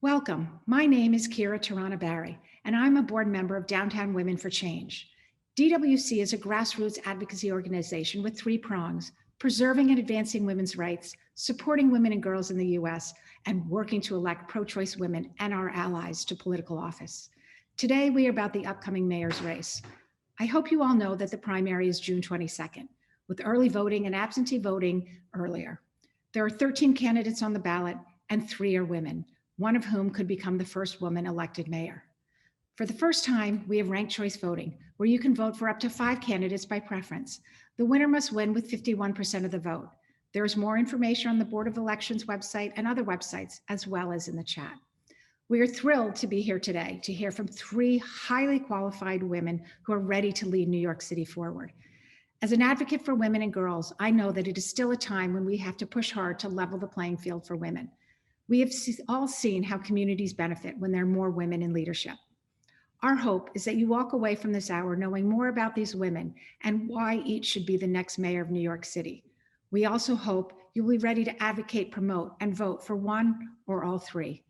Welcome. My name is Kira Tarana Barry, and I'm a board member of Downtown Women for Change. DWC is a grassroots advocacy organization with three prongs: preserving and advancing women's rights, supporting women and girls in the U.S., and working to elect pro choice women and our allies to political office. Today, we are about the upcoming mayor's race. I hope you all know that the primary is June 22nd, with early voting and absentee voting earlier. There are 13 candidates on the ballot, and three are women, one of whom could become the first woman elected mayor. For the first time, we have ranked choice voting, where you can vote for up to 5 candidates by preference. The winner must win with 51% of the vote. There is more information on the Board of Elections website and other websites, as well as in the chat. We are thrilled to be here today to hear from three highly qualified women who are ready to lead New York City forward. As an advocate for women and girls, I know that it is still a time when we have to push hard to level the playing field for women. We have all seen how communities benefit when there are more women in leadership. Our hope is that you walk away from this hour knowing more about these women and why each should be the next mayor of New York City. We also hope you will be ready to advocate, promote, and vote for one or all three.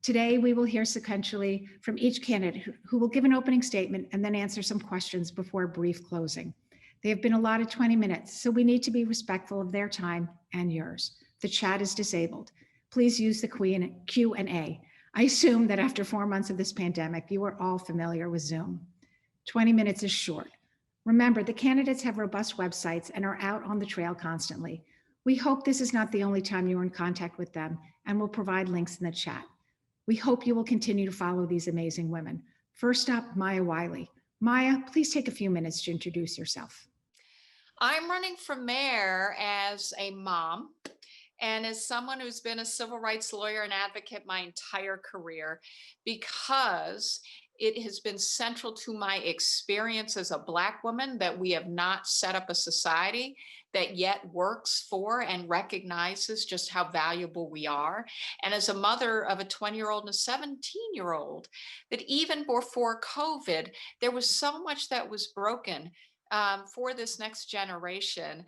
Today, we will hear sequentially from each candidate who will give an opening statement and then answer some questions before a brief closing. They have been allotted 20 minutes, so we need to be respectful of their time and yours. The chat is disabled. Please use the Q&A. I assume that after 4 months of this pandemic, you are all familiar with Zoom. 20 minutes is short. Remember, the candidates have robust websites and are out on the trail constantly. We hope this is not the only time you are in contact with them, and will provide links in the chat. We hope you will continue to follow these amazing women. First up, Maya Wiley. Maya, please take a few minutes to introduce yourself. I'm running for mayor as a mom and as someone who's been a civil rights lawyer and advocate my entire career, because it has been central to my experience as a Black woman that we have not set up a society that yet works for and recognizes just how valuable we are. And as a mother of a 20-year-old and a 17-year-old, that even before COVID, there was so much that was broken for this next generation.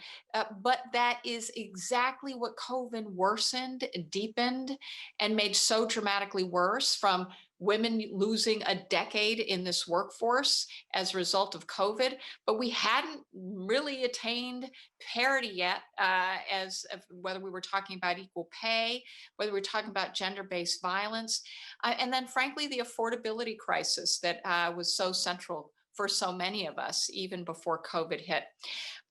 But that is exactly what COVID worsened, deepened, and made so dramatically worse, from women losing a decade in this workforce as a result of COVID. But we hadn't really attained parity yet, as whether we were talking about equal pay, whether we were talking about gender-based violence, and then frankly, the affordability crisis that was so central for so many of us, even before COVID hit.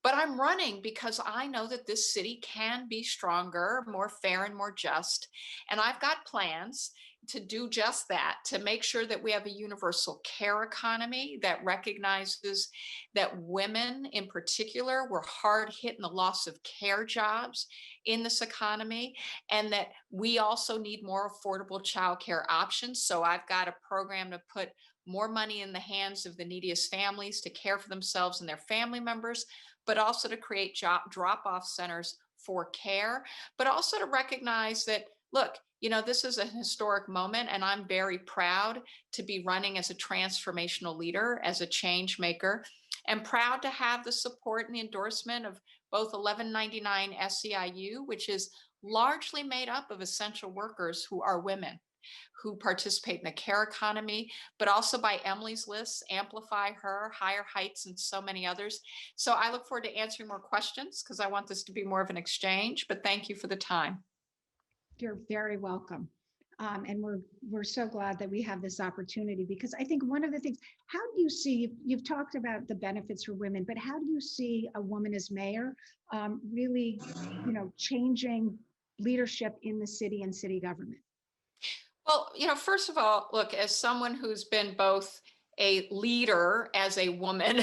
But I'm running because I know that this city can be stronger, more fair, and more just. And I've got plans to do just that, to make sure that we have a universal care economy that recognizes that women in particular were hard hit in the loss of care jobs in this economy, and that we also need more affordable childcare options. So I've got a program to put more money in the hands of the neediest families to care for themselves and their family members, but also to create drop-off centers for care, but also to recognize that, look, this is a historic moment, and I'm very proud to be running as a transformational leader, as a change maker, and proud to have the support and the endorsement of both 1199 SEIU, which is largely made up of essential workers who are women, who participate in the care economy, but also by Emily's List, Amplify Her, Higher Heights, and so many others. So I look forward to answering more questions because I want this to be more of an exchange, but thank you for the time. You're very welcome. And we're so glad that we have this opportunity, because I think one of the things, how do you see, you've talked about the benefits for women, but how do you see a woman as mayor really, changing leadership in the city and city government? Well, first of all, look, as someone who's been both a leader as a woman,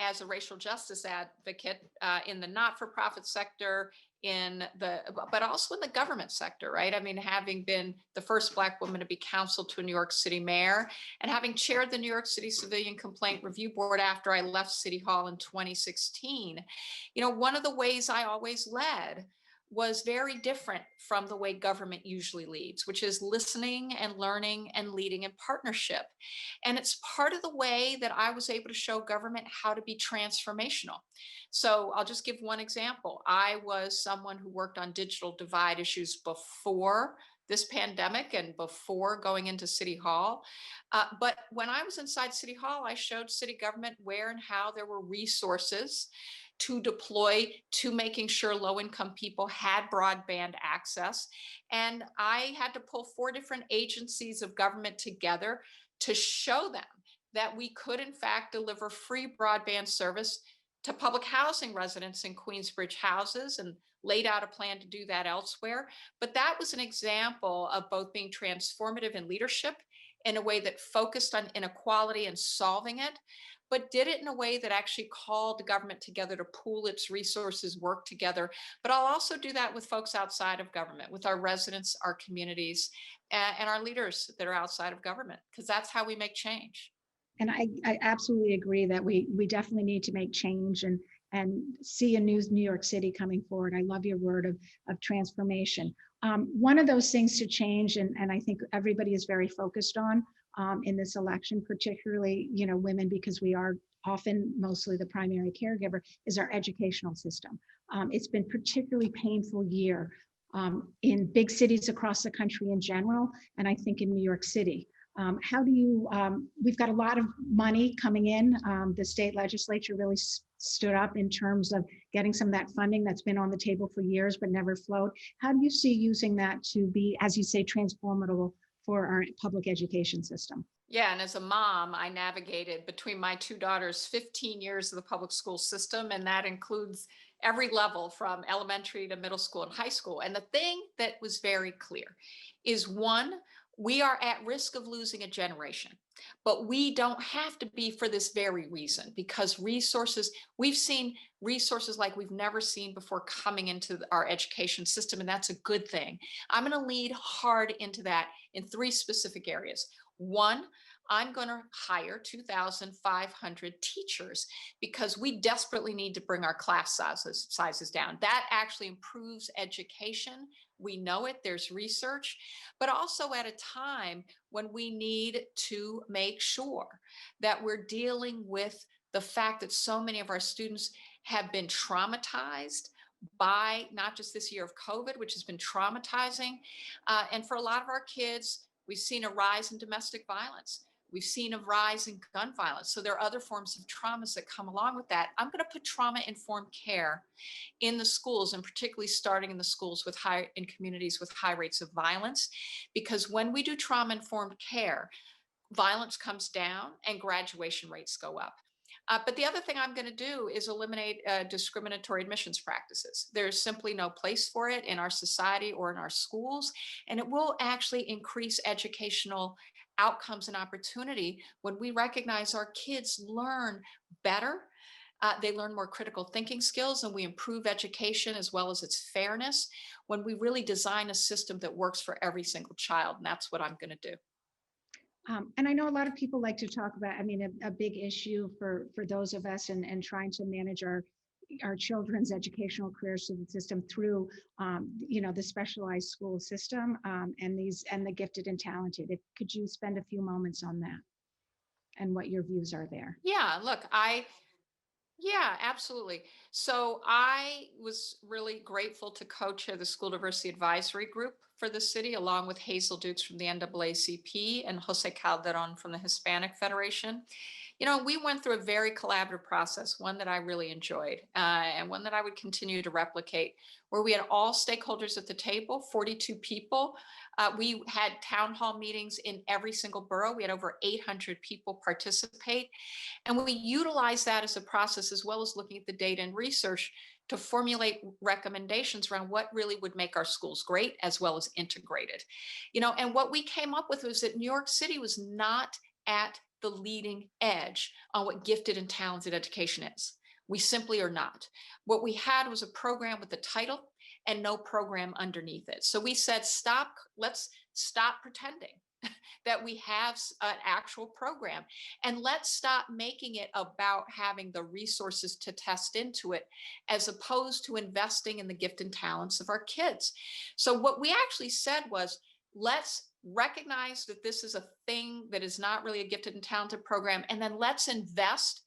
as a racial justice advocate in the not-for-profit sector, but also in the government sector, right? I mean, having been the first Black woman to be counseled to a New York City mayor, and having chaired the New York City Civilian Complaint Review Board after I left City Hall in 2016, one of the ways I always led was very different from the way government usually leads, which is listening and learning and leading in partnership. And it's part of the way that I was able to show government how to be transformational. So I'll just give one example. I was someone who worked on digital divide issues before this pandemic and before going into City Hall. But when I was inside City Hall, I showed city government where and how there were resources to deploy to making sure low income people had broadband access. And I had to pull 4 different agencies of government together to show them that we could, in fact, deliver free broadband service to public housing residents in Queensbridge houses, and laid out a plan to do that elsewhere. But that was an example of both being transformative in leadership in a way that focused on inequality and solving it, but did it in a way that actually called the government together to pool its resources, work together. But I'll also do that with folks outside of government, with our residents, our communities, and our leaders that are outside of government, because that's how we make change. And I absolutely agree that we definitely need to make change and see a new New York City coming forward. I love your word of transformation. One of those things to change, and I think everybody is very focused on in this election, particularly women, because we are often mostly the primary caregiver, is our educational system. It's been particularly painful year in big cities across the country in general, and I think in New York City. How do you, we've got a lot of money coming in. The state legislature really stood up in terms of getting some of that funding that's been on the table for years but never flowed. How do you see using that to be, as you say, transformative for our public education system? Yeah, and as a mom, I navigated between my 2 daughters 15 years of the public school system, and that includes every level from elementary to middle school and high school. And the thing that was very clear is, one, we are at risk of losing a generation, but we don't have to be for this very reason, because resources, we've seen resources like we've never seen before coming into our education system, and that's a good thing. I'm going to lead hard into that in 3 specific areas. One, I'm going to hire 2,500 teachers because we desperately need to bring our class sizes down. That actually improves education. We know it, there's research, but also at a time when we need to make sure that we're dealing with the fact that so many of our students have been traumatized by not just this year of COVID, which has been traumatizing. And for a lot of our kids, we've seen a rise in domestic violence. We've seen a rise in gun violence. So there are other forms of traumas that come along with that. I'm going to put trauma-informed care in the schools, and particularly starting in the schools with in communities with high rates of violence, because when we do trauma-informed care, violence comes down and graduation rates go up. But the other thing I'm going to do is eliminate discriminatory admissions practices. There's simply no place for it in our society or in our schools, and it will actually increase educational outcomes and opportunity when we recognize our kids learn better. They learn more critical thinking skills, and we improve education as well as its fairness when we really design a system that works for every single child. And that's what I'm going to do. And I know a lot of people like to talk about, I mean, a big issue for those of us and trying to manage our children's educational careers through the system through, the specialized school system and the gifted and talented. Could you spend a few moments on that and what your views are there? Yeah, look, yeah, absolutely. So I was really grateful to co-chair the School Diversity Advisory Group for the city, along with Hazel Dukes from the NAACP and Jose Calderon from the Hispanic Federation. We went through a very collaborative process, one that I really enjoyed, and one that I would continue to replicate, where we had all stakeholders at the table, 42 people. We had town hall meetings in every single borough. We had over 800 people participate. And we utilized that as a process, as well as looking at the data and research, to formulate recommendations around what really would make our schools great, as well as integrated. And what we came up with was that New York City was not at the leading edge on what gifted and talented education is. We simply are not. What we had was a program with a title and no program underneath it. So we said, let's stop pretending that we have an actual program, and let's stop making it about having the resources to test into it, as opposed to investing in the gift and talents of our kids. So what we actually said was, let's recognize that this is a thing that is not really a gifted and talented program, and then let's invest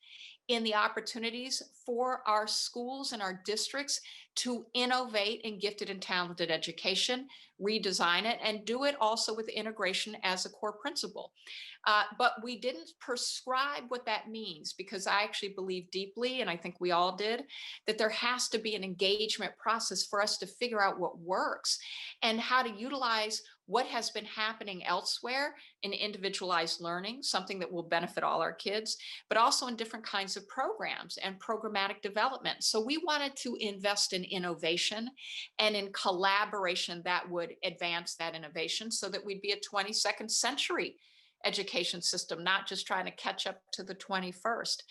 in the opportunities for our schools and our districts to innovate in gifted and talented education, redesign it, and do it also with integration as a core principle. But we didn't prescribe what that means, because I actually believe deeply, and I think we all did, that there has to be an engagement process for us to figure out what works and how to utilize what has been happening elsewhere in individualized learning, something that will benefit all our kids, but also in different kinds of programs and programmatic development. So we wanted to invest in innovation and in collaboration that would advance that innovation so that we'd be a 22nd century education system, not just trying to catch up to the 21st.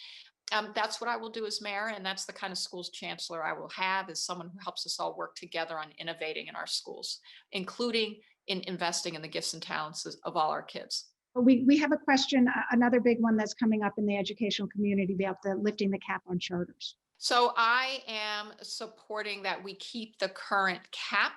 That's what I will do as mayor, and that's the kind of schools chancellor I will have, is someone who helps us all work together on innovating in our schools, including in investing in the gifts and talents of all our kids. We have a question, another big one that's coming up in the educational community about the lifting the cap on charters. So I am supporting that we keep the current cap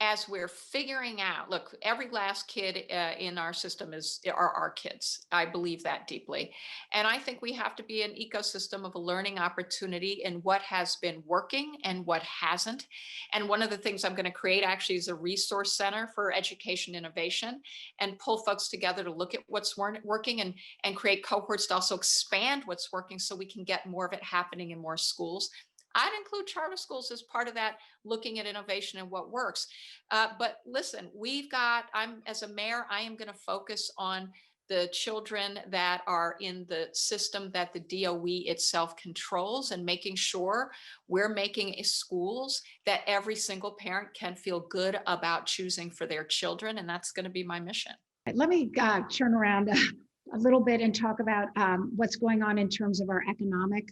as we're figuring out. Look, every last kid in our system are our kids. I believe that deeply. And I think we have to be an ecosystem of a learning opportunity in what has been working and what hasn't. And one of the things I'm going to create actually is a resource center for education innovation, and pull folks together to look at what's working, and create cohorts to also expand what's working so we can get more of it happening in more schools. I'd include charter schools as part of that, looking at innovation and what works. But listen, as a mayor, I am going to focus on the children that are in the system that the DOE itself controls, and making sure we're making schools that every single parent can feel good about choosing for their children. And that's going to be my mission. Let me turn around a little bit and talk about what's going on in terms of our economic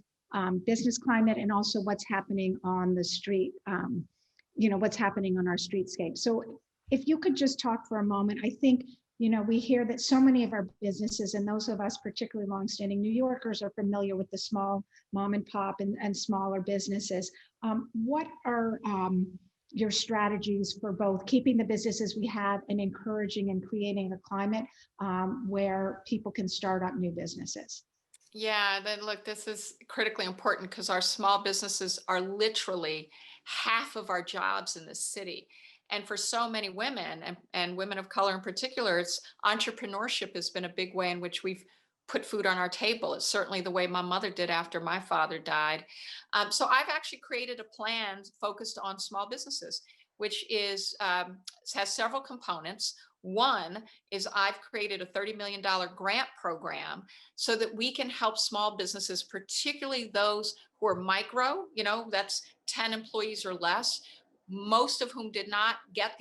business climate, and also what's happening on the street, what's happening on our streetscape. So if you could just talk for a moment. I think, we hear that so many of our businesses, and those of us particularly longstanding New Yorkers, are familiar with the small mom and pop and smaller businesses. What are your strategies for both keeping the businesses we have and encouraging and creating a climate where people can start up new businesses? Yeah, then look, this is critically important, because our small businesses are literally half of our jobs in the city. And for so many women, and women of color in particular, entrepreneurship has been a big way in which we've put food on our table. It's certainly the way my mother did after my father died. So I've actually created a plan focused on small businesses, which has several components. One is I've created a $30 million grant program so that we can help small businesses, particularly those who are micro, that's 10 employees or less, most of whom did not get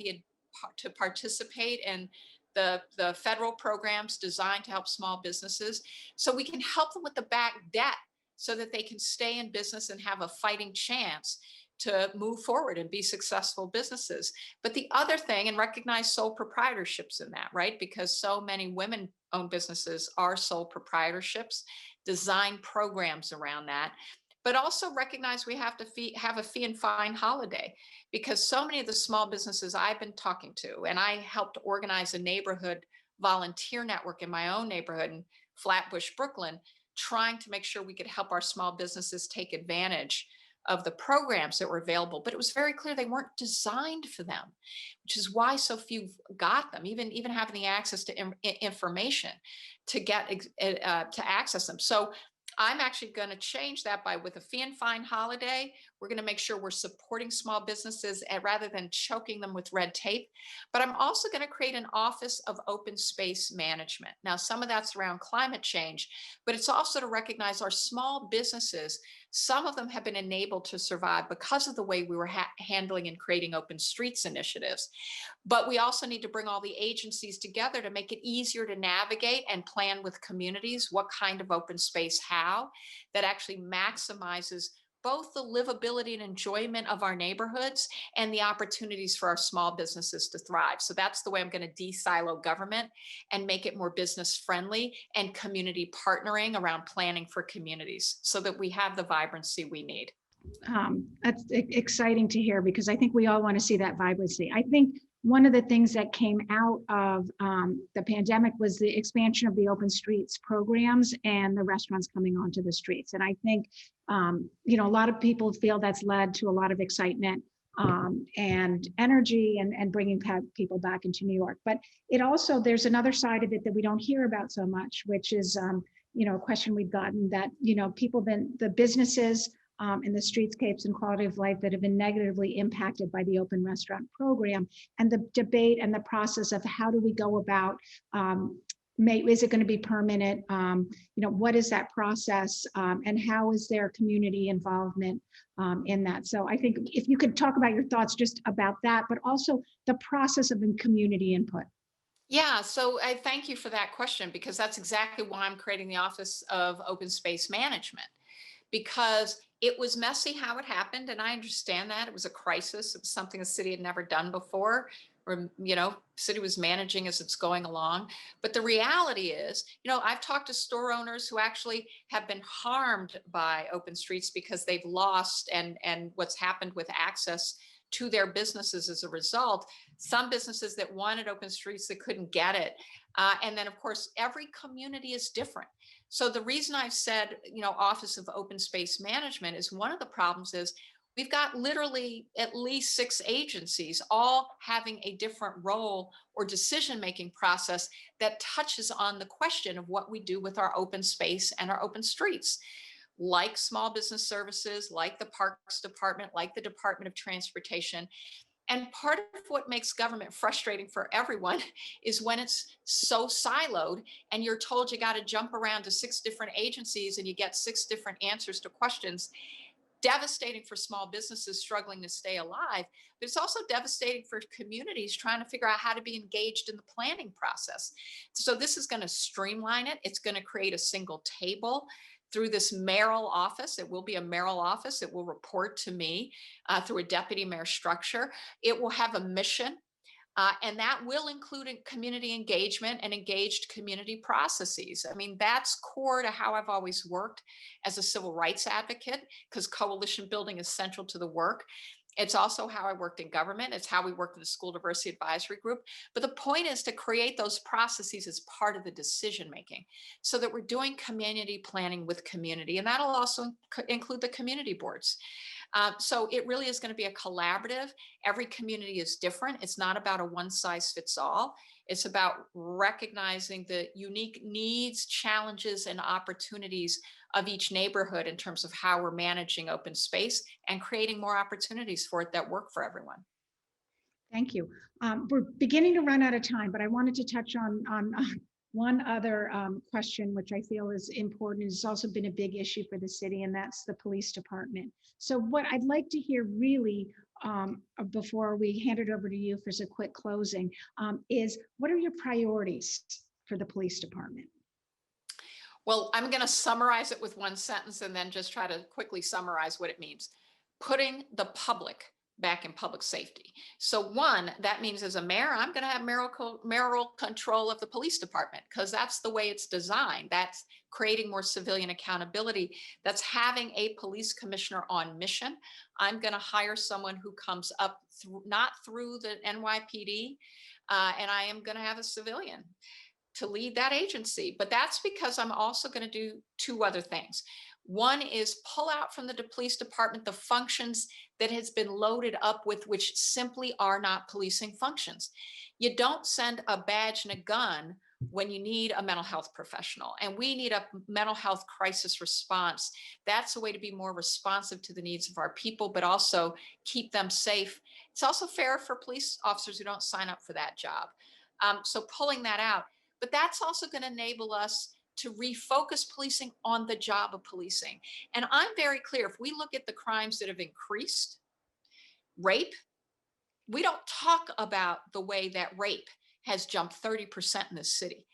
to participate in the federal programs designed to help small businesses. So we can help them with the back debt so that they can stay in business and have a fighting chance to move forward and be successful businesses. But the other thing, and recognize sole proprietorships in that, right? Because so many women-owned businesses are sole proprietorships, design programs around that. But also recognize we have to have a fee and fine holiday, because so many of the small businesses I've been talking to, and I helped organize a neighborhood volunteer network in my own neighborhood in Flatbush, Brooklyn, trying to make sure we could help our small businesses take advantage of the programs that were available. But it was very clear they weren't designed for them, which is why so few got them, even having the access to information to get to access them. So I'm actually going to change that with a fee and fine holiday. We're going to make sure we're supporting small businesses rather than choking them with red tape. But I'm also going to create an office of open space management. Now, some of that's around climate change, but it's also to recognize our small businesses. Some of them have been enabled to survive because of the way we were handling and creating open streets initiatives. But we also need to bring all the agencies together to make it easier to navigate and plan with communities what kind of open space, how that actually maximizes both the livability and enjoyment of our neighborhoods and the opportunities for our small businesses to thrive. So that's the way I'm going to de-silo government and make it more business friendly and community partnering around planning for communities so that we have the vibrancy we need. That's exciting to hear, because I think we all want to see that vibrancy. I think one of the things that came out of the pandemic was the expansion of the open streets programs and the restaurants coming onto the streets. And I think, a lot of people feel that's led to a lot of excitement and energy and bringing people back into New York. But it also, there's another side of it that we don't hear about so much, which is, a question we've gotten that, the businesses in the streetscapes and quality of life that have been negatively impacted by the open restaurant program, and the debate and the process of how do we go about, is it going to be permanent? What is that process, and how is their community involvement in that? So I think if you could talk about your thoughts just about that, but also the process of community input. Yeah, so I thank you for that question because that's exactly why I'm creating the Office of Open Space Management, because it was messy how it happened. And I understand that it was a crisis. It was something the city had never done before, or, city was managing as it's going along. But the reality is, I've talked to store owners who actually have been harmed by open streets because they've lost and what's happened with access to their businesses as a result. Some businesses that wanted open streets that couldn't get it. And then, of course, every community is different. So the reason I've said, Office of Open Space Management is one of the problems is we've got literally at least 6 agencies all having a different role or decision-making process that touches on the question of what we do with our open space and our open streets, like small business services, like the Parks Department, like the Department of Transportation. And part of what makes government frustrating for everyone is when it's so siloed and you're told you got to jump around to 6 different agencies and you get 6 different answers to questions. Devastating for small businesses struggling to stay alive, but it's also devastating for communities trying to figure out how to be engaged in the planning process. So this is going to streamline it. It's going to create a single table through this mayoral office. It will be a mayoral office. It will report to me through a deputy mayor structure. It will have a mission. And that will include community engagement and engaged community processes. I mean, that's core to how I've always worked as a civil rights advocate, because coalition building is central to the work. It's also how I worked in government. It's how we worked in the school diversity advisory group. But the point is to create those processes as part of the decision making so that we're doing community planning with community. And that'll also include the community boards. So it really is going to be a collaborative. Every community is different. It's not about a one size fits all. It's about recognizing the unique needs, challenges, and opportunities of each neighborhood in terms of how we're managing open space and creating more opportunities for it that work for everyone. Thank you. We're beginning to run out of time, but I wanted to touch on one other question, which I feel is important. It's also been a big issue for the city, and that's the police department. So what I'd like to hear really before we hand it over to you for some quick closing is what are your priorities for the police department? Well, I'm going to summarize it with one sentence and then just try to quickly summarize what it means. Putting the public back in public safety. So one, that means as a mayor, I'm going to have mayoral control of the police department because that's the way it's designed. That's creating more civilian accountability. That's having a police commissioner on mission. I'm going to hire someone who comes up not through the NYPD, and I am going to have a civilian to lead that agency. But that's because I'm also going to do 2 other things. One is pull out from the police department the functions that has been loaded up with, which simply are not policing functions. You don't send a badge and a gun when you need a mental health professional, and we need a mental health crisis response. That's a way to be more responsive to the needs of our people, but also keep them safe. It's also fair for police officers who don't sign up for that job. So pulling that out, but that's also going to enable us to refocus policing on the job of policing. And I'm very clear, if we look at the crimes that have increased, rape, we don't talk about the way that rape has jumped 30% in this city.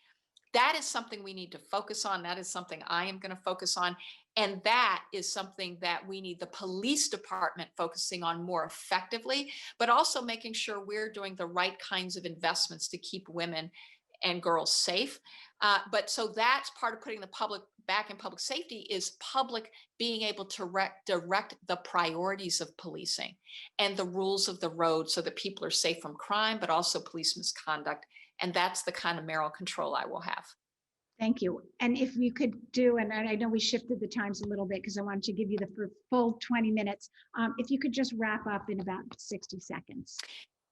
That is something we need to focus on. That is something I am going to focus on. And that is something that we need the police department focusing on more effectively, but also making sure we're doing the right kinds of investments to keep women and girls safe. But so that's part of putting the public back in public safety is public being able to direct the priorities of policing and the rules of the road so that people are safe from crime, but also police misconduct. And that's the kind of mayoral control I will have. Thank you. And if you could do, and I know we shifted the times a little bit because I wanted to give you the full 20 minutes. If you could just wrap up in about 60 seconds.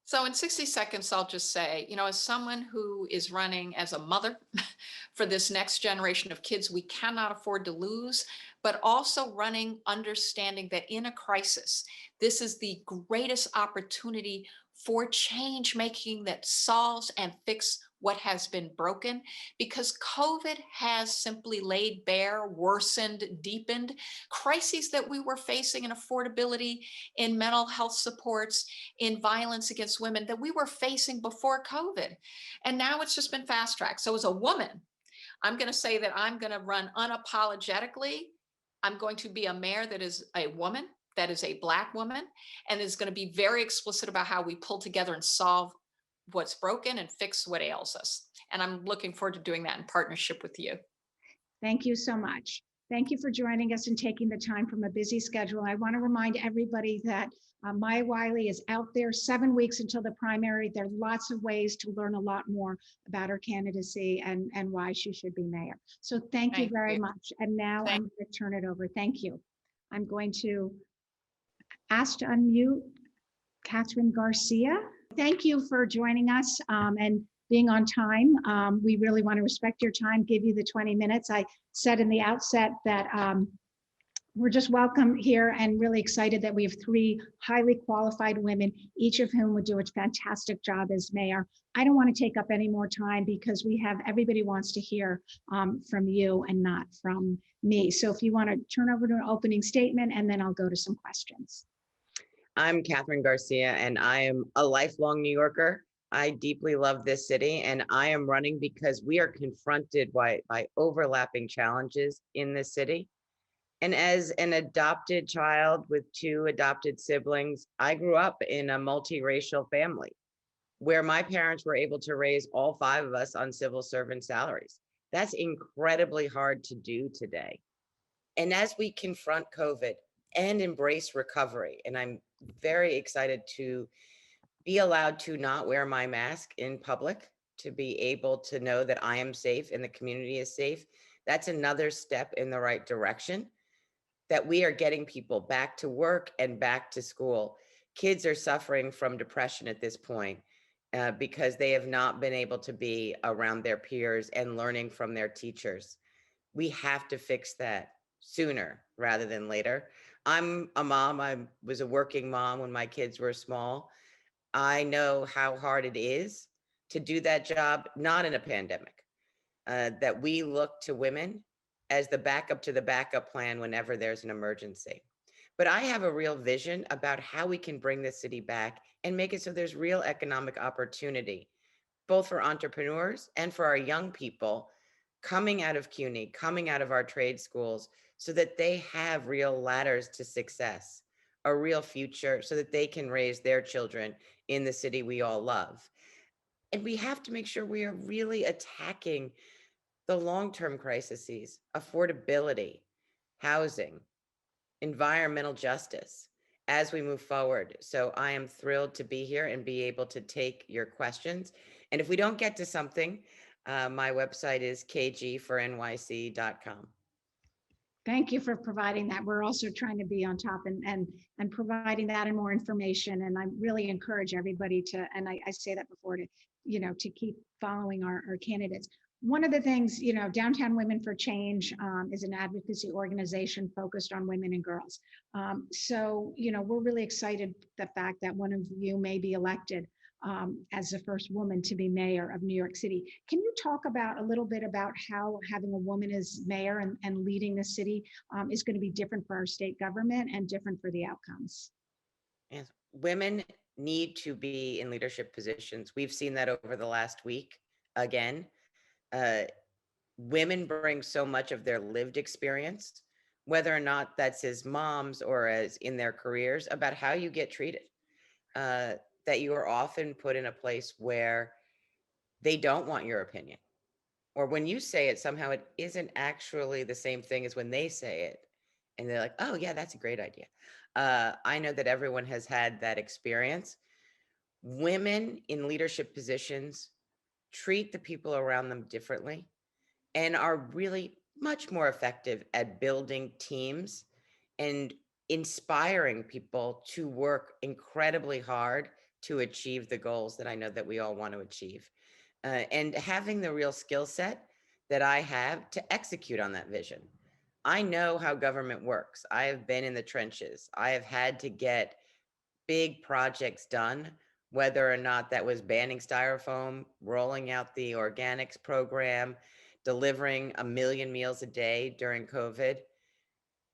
So in 60 seconds, I'll just say, as someone who is running as a mother for this next generation of kids, we cannot afford to lose, but also running, understanding that in a crisis, this is the greatest opportunity for change making that solves and fix what has been broken, because COVID has simply laid bare, worsened, deepened crises that we were facing in affordability, in mental health supports, in violence against women that we were facing before COVID. And now it's just been fast tracked. So as a woman, I'm going to say that I'm going to run unapologetically. I'm going to be a mayor that is a woman, that is a Black woman, and is going to be very explicit about how we pull together and solve what's broken and fix what ails us. And I'm looking forward to doing that in partnership with you. Thank you so much. Thank you for joining us and taking the time from a busy schedule. I want to remind everybody that Maya Wiley is out there 7 weeks until the primary. There are lots of ways to learn a lot more about her candidacy and why she should be mayor. So thank you very much. And now I'm going to turn it over. Thank you. I'm going to ask to unmute Kathryn Garcia. Thank you for joining us and being on time. We really want to respect your time, give you the 20 minutes. I said in the outset that we're just welcome here and really excited that we have 3 highly qualified women, each of whom would do a fantastic job as mayor. I don't want to take up any more time because everybody wants to hear from you and not from me. So if you want to turn over to an opening statement, and then I'll go to some questions. I'm Kathryn Garcia, and I am a lifelong New Yorker. I deeply love this city, and I am running because we are confronted by overlapping challenges in this city. And as an adopted child with 2 adopted siblings, I grew up in a multiracial family where my parents were able to raise all 5 of us on civil servant salaries. That's incredibly hard to do today. And as we confront COVID and embrace recovery, and I'm very excited to be allowed to not wear my mask in public, to be able to know that I am safe and the community is safe. That's another step in the right direction, that we are getting people back to work and back to school. Kids are suffering from depression at this point because they have not been able to be around their peers and learning from their teachers. We have to fix that sooner rather than later. I'm a mom. I was a working mom when my kids were small. I know how hard it is to do that job, not in a pandemic, that we look to women as the backup to the backup plan whenever there's an emergency. But I have a real vision about how we can bring this city back and make it so there's real economic opportunity, both for entrepreneurs and for our young people coming out of CUNY, coming out of our trade schools, so that they have real ladders to success, a real future, so that they can raise their children in the city we all love. And we have to make sure we are really attacking the long-term crises, affordability, housing, environmental justice as we move forward. So I am thrilled to be here and be able to take your questions. And if we don't get to something, my website is kgfornyc.com. Thank you for providing that. We're also trying to be on top and providing that and more information. And I really encourage everybody to, and I say that before, to keep following our candidates. One of the things, Downtown Women for Change is an advocacy organization focused on women and girls. So, we're really excited the fact that one of you may be elected as the first woman to be mayor of New York City. Can you talk a little bit about how having a woman as mayor and leading the city is going to be different for our state government and different for the outcomes? Yes. Women need to be in leadership positions. We've seen that over the last week again. Women bring so much of their lived experience, whether or not that's as moms or as in their careers, about how you get treated. That you are often put in a place where they don't want your opinion. Or when you say it, somehow it isn't actually the same thing as when they say it. And they're like, oh, yeah, that's a great idea. I know that everyone has had that experience. Women in leadership positions treat the people around them differently and are really much more effective at building teams and inspiring people to work incredibly hard to achieve the goals that I know that we all want to achieve. And having the real skill set that I have to execute on that vision. I know how government works. I have been in the trenches. I have had to get big projects done, whether or not that was banning styrofoam, rolling out the organics program, delivering 1 million meals a day during COVID.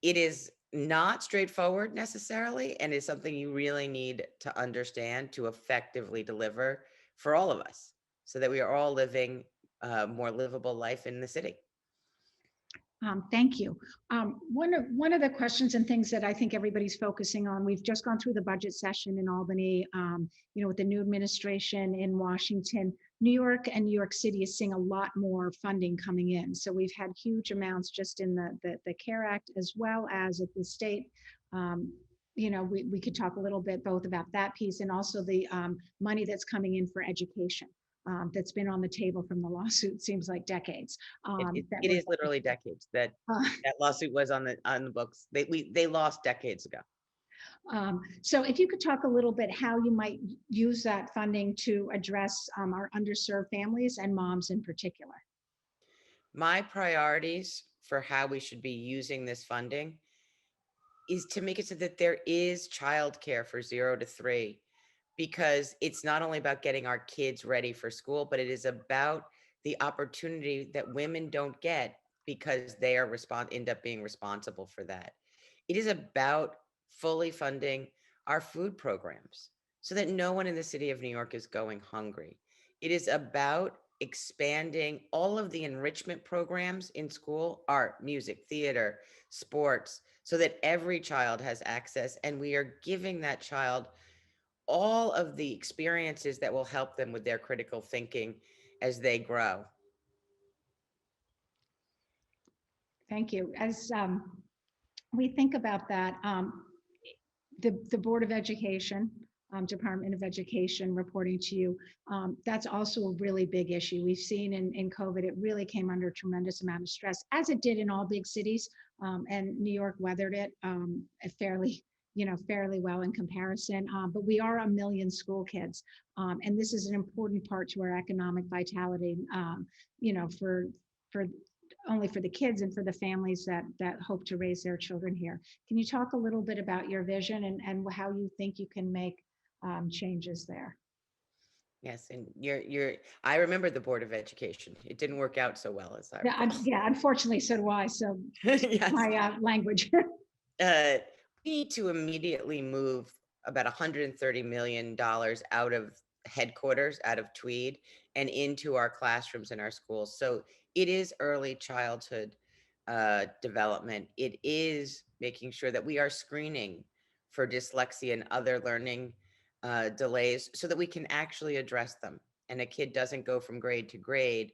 It is not straightforward necessarily, and is something you really need to understand to effectively deliver for all of us so that we are all living a more livable life in the city. Thank you. One of the questions and things that I think everybody's focusing on, we've just gone through the budget session in Albany, with the new administration in Washington. New York and New York City is seeing a lot more funding coming in. So we've had huge amounts just in the CARE Act, as well as at the state. We could talk a little bit both about that piece and also the money that's coming in for education. That's been on the table from the lawsuit, seems like decades. It is literally decades that that lawsuit was on the books. They lost decades ago. So if you could talk a little bit how you might use that funding to address our underserved families and moms in particular. My priorities for how we should be using this funding is to make it so that there is childcare for 0 to 3, because it's not only about getting our kids ready for school, but it is about the opportunity that women don't get because they are end up being responsible for that. It is about fully funding our food programs so that no one in the city of New York is going hungry. It is about expanding all of the enrichment programs in school, art, music, theater, sports, so that every child has access, and we are giving that child all of the experiences that will help them with their critical thinking as they grow. Thank you. As we think about that, the Board of Education, Department of Education reporting to you, that's also a really big issue. We've seen in COVID, it really came under a tremendous amount of stress, as it did in all big cities, and New York weathered it fairly well in comparison. But we are 1 million school kids, and this is an important part to our economic vitality, for only for the kids and for the families that hope to raise their children here. Can you talk a little bit about your vision and how you think you can make changes there? Yes, and I remember the Board of Education. It didn't work out so well as I recall. Yeah, unfortunately, so do I. So yes. my language. We need to immediately move about $130 million out of headquarters, out of Tweed, and into our classrooms in our schools. So it is early childhood development. It is making sure that we are screening for dyslexia and other learning delays so that we can actually address them. And a kid doesn't go from grade to grade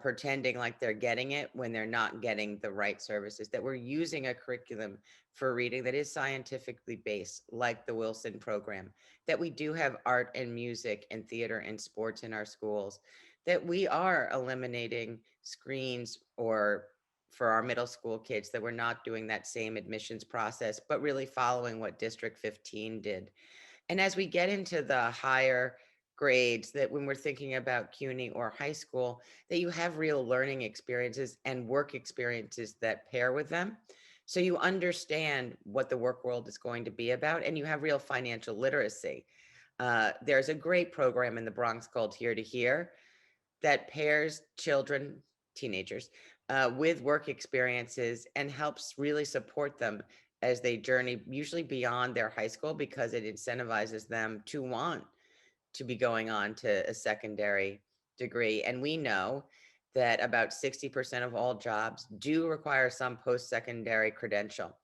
pretending like they're getting it when they're not getting the right services, that we're using a curriculum for reading that is scientifically based, like the Wilson program, that we do have art and music and theater and sports in our schools, that we are eliminating screens or for our middle school kids, that we're not doing that same admissions process, but really following what District 15 did. And as we get into the higher grades, that when we're thinking about CUNY or high school, that you have real learning experiences and work experiences that pair with them. So you understand what the work world is going to be about, and you have real financial literacy. There's a great program in the Bronx called Here to Here that pairs children, teenagers, with work experiences and helps really support them as they journey, usually beyond their high school, because it incentivizes them to want to be going on to a secondary degree. And we know that about 60% of all jobs do require some post-secondary credential.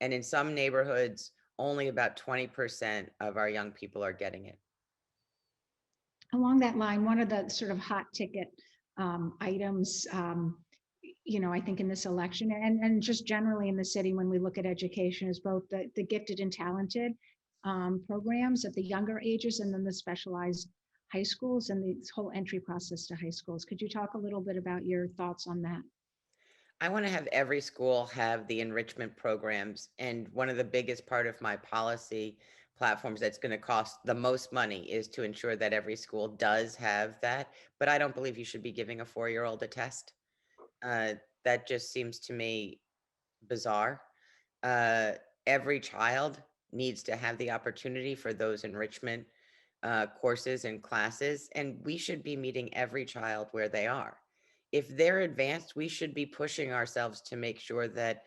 And in some neighborhoods, only about 20% of our young people are getting it. Along that line, one of the sort of hot ticket items, I think in this election and just generally in the city when we look at education is both the gifted and talented programs at the younger ages and then the specialized high schools and the whole entry process to high schools. Could you talk a little bit about your thoughts on that? I want to have every school have the enrichment programs. And one of the biggest part of my policy platforms that's going to cost the most money is to ensure that every school does have that. But I don't believe you should be giving a 4-year-old a test. Uh, that just seems to me bizarre. Uh, every child needs to have the opportunity for those enrichment courses and classes, and we should be meeting every child where they are. If they're advanced, we should be pushing ourselves to make sure that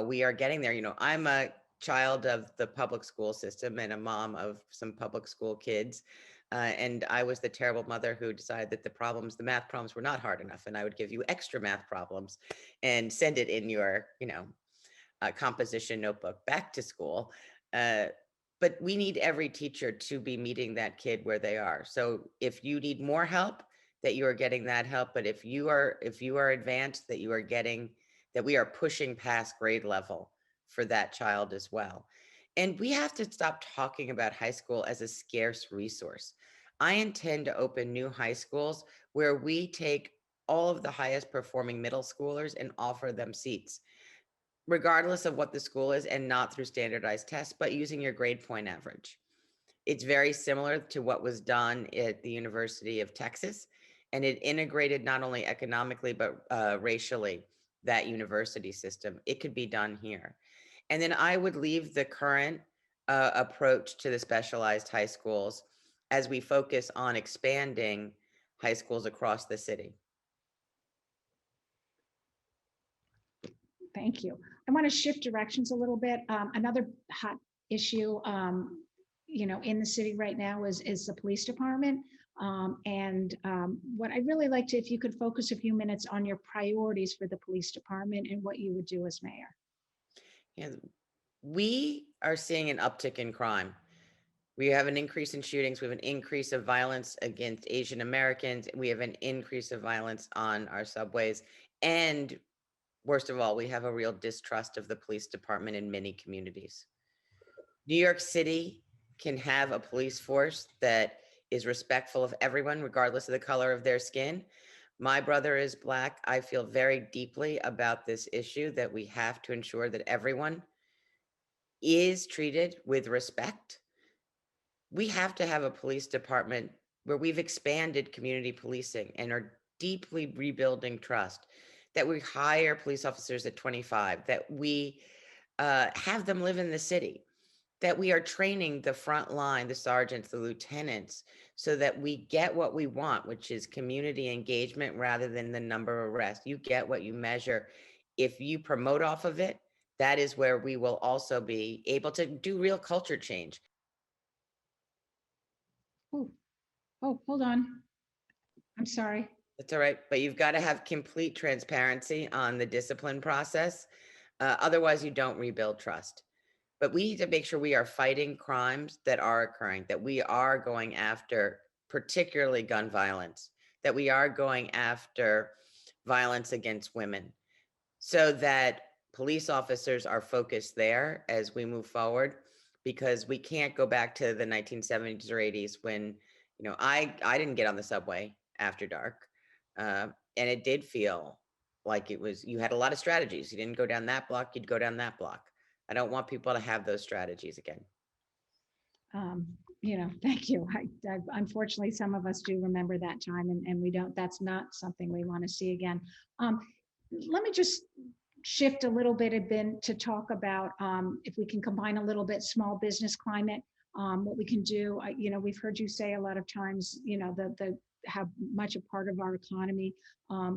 we are getting there. I'm a child of the public school system and a mom of some public school kids. And I was the terrible mother who decided that the math problems were not hard enough. And I would give you extra math problems and send it in your, composition notebook back to school. Uh, but we need every teacher to be meeting that kid where they are. So if you need more help, that you are getting that help. But if you are advanced, that you are getting, that we are pushing past grade level for that child as well. And we have to stop talking about high school as a scarce resource. I intend to open new high schools where we take all of the highest performing middle schoolers and offer them seats regardless of what the school is and not through standardized tests, but using your grade point average. It's very similar to what was done at the University of Texas, and it integrated not only economically, but racially that university system. It could be done here. And then I would leave the current approach to the specialized high schools as we focus on expanding high schools across the city. Thank you. I want to shift directions a little bit. Another hot issue, in the city right now is the police department. What I'd really like to, if you could focus a few minutes on your priorities for the police department and what you would do as mayor. Yeah, we are seeing an uptick in crime. We have an increase in shootings. We have an increase of violence against Asian Americans. We have an increase of violence on our subways. And worst of all, we have a real distrust of the police department in many communities. New York City can have a police force that is respectful of everyone, regardless of the color of their skin. My brother is Black. I feel very deeply about this issue that we have to ensure that everyone is treated with respect. We have to have a police department where we've expanded community policing and are deeply rebuilding trust, that we hire police officers at 25, that we have them live in the city, that we are training the front line, the sergeants, the lieutenants, so that we get what we want, which is community engagement rather than the number of arrests. You get what you measure. If you promote off of it, that is where we will also be able to do real culture change. Oh, hold on. I'm sorry. That's all right, but you've got to have complete transparency on the discipline process. Otherwise, you don't rebuild trust. But we need to make sure we are fighting crimes that are occurring, that we are going after, particularly gun violence, that we are going after violence against women, so that police officers are focused there as we move forward, because we can't go back to the 1970s or 80s when, I didn't get on the subway after dark. And it did feel like you had a lot of strategies. You didn't go down that block, you'd go down that block. I don't want people to have those strategies again. Thank you. Unfortunately, some of us do remember that time and we don't, that's not something we want to see again. Let me just shift a little bit to talk about if we can combine a little bit small business climate, what we can do. We've heard you say a lot of times, the how much a part of our economy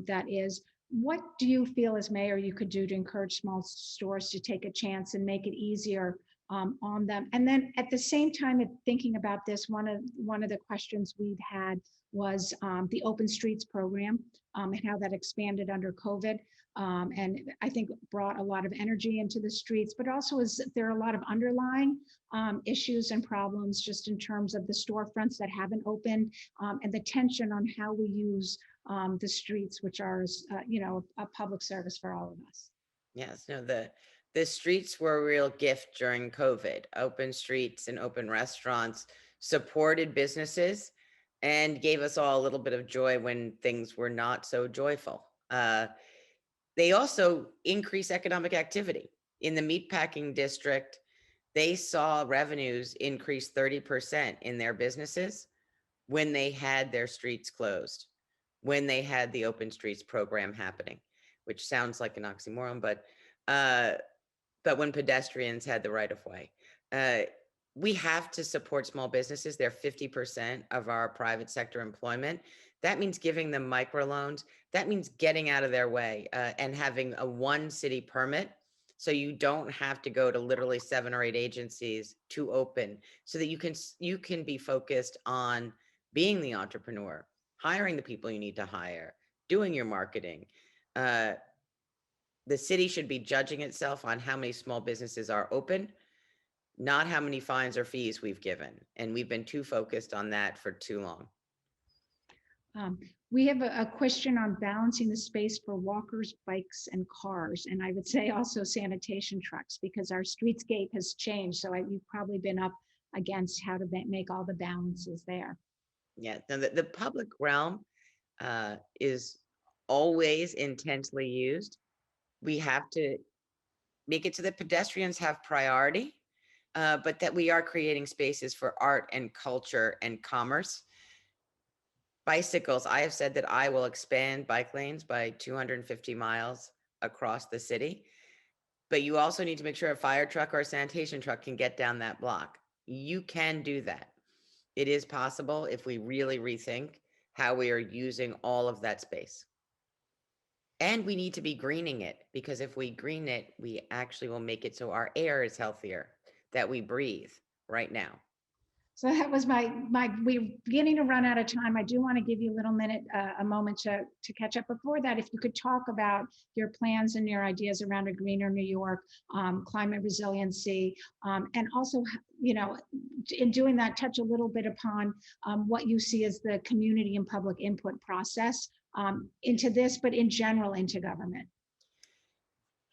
that is. What do you feel as mayor you could do to encourage small stores to take a chance and make it easier on them? And then at the same time, thinking about this, one of the questions we've had was the Open Streets program and how that expanded under COVID. and I think brought a lot of energy into the streets, but also there are a lot of underlying issues and problems just in terms of the storefronts that haven't opened, and the tension on how we use the streets, which are, a public service for all of us. Yes, no, the streets were a real gift during COVID. Open streets and open restaurants supported businesses and gave us all a little bit of joy when things were not so joyful. They also increase economic activity. In the meatpacking district, they saw revenues increase 30% in their businesses when they had their streets closed, when they had the open streets program happening, which sounds like an oxymoron, uh, but when pedestrians had the right of way. Uh, we have to support small businesses. They're 50% of our private sector employment. That means giving them microloans. That means getting out of their way and having a one city permit. So you don't have to go to literally 7 or 8 agencies to open, so that you can be focused on being the entrepreneur, hiring the people you need to hire, doing your marketing. Uh, the city should be judging itself on how many small businesses are open, not how many fines or fees we've given. And we've been too focused on that for too long. We have a question on balancing the space for walkers, bikes, and cars. And I would say also sanitation trucks, because our streetscape has changed. So you've probably been up against how to make all the balances there. Yeah, the public realm is always intensely used. We have to make it so that pedestrians have priority, but that we are creating spaces for art and culture and commerce. Bicycles, I have said that I will expand bike lanes by 250 miles across the city, but you also need to make sure a fire truck or a sanitation truck can get down that block. You can do that. It is possible if we really rethink how we are using all of that space. And we need to be greening it, because if we green it, we actually will make it so our air is healthier that we breathe right now. So that was we're beginning to run out of time. I do want to give you a little minute, a moment to catch up. Before that, if you could talk about your plans and your ideas around a greener New York, climate resiliency, and also, in doing that, touch a little bit upon what you see as the community and public input process into this, but in general into government.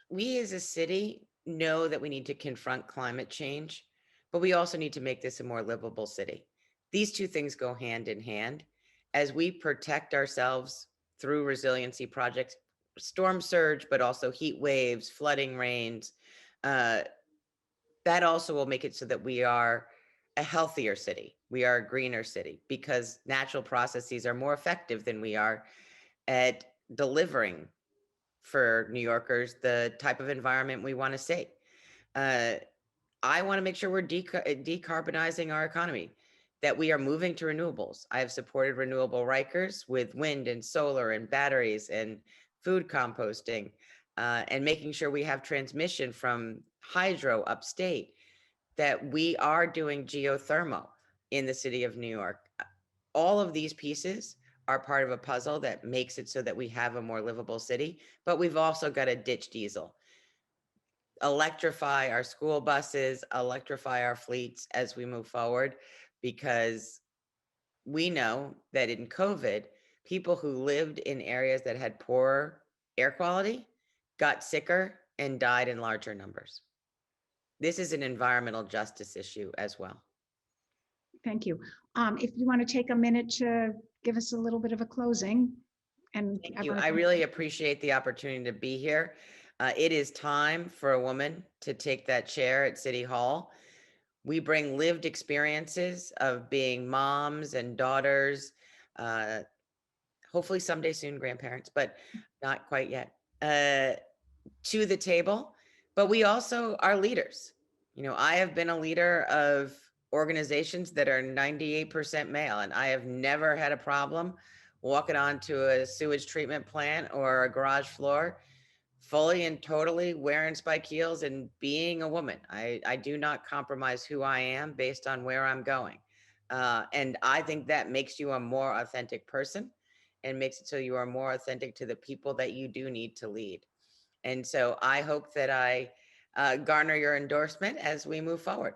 We as a city know that we need to confront climate change, but we also need to make this a more livable city. These two things go hand in hand. As we protect ourselves through resiliency projects, storm surge, but also heat waves, flooding rains, that also will make it so that we are a healthier city. We are a greener city, because natural processes are more effective than we are at delivering for New Yorkers the type of environment we want to see. I want to make sure we're decarbonizing our economy, that we are moving to renewables. I have supported renewable Rikers with wind and solar and batteries and food composting, and making sure we have transmission from hydro upstate, that we are doing geothermal in the city of New York. All of these pieces are part of a puzzle that makes it so that we have a more livable city, but we've also got to ditch diesel. Electrify our school buses, electrify our fleets as we move forward, because we know that in COVID, people who lived in areas that had poor air quality got sicker and died in larger numbers. This is an environmental justice issue as well. Thank you. If you want to take a minute to give us a little bit of a closing. And Thank you. I really appreciate the opportunity to be here. It is time for a woman to take that chair at City Hall. We bring lived experiences of being moms and daughters, hopefully someday soon grandparents, but not quite yet, to the table. But we also are leaders. I have been a leader of organizations that are 98% male, and I have never had a problem walking onto a sewage treatment plant or a garage floor fully and totally wearing spike heels and being a woman. I do not compromise who I am based on where I'm going. And I think that makes you a more authentic person, and makes it so you are more authentic to the people that you do need to lead. And so I hope that I garner your endorsement as we move forward.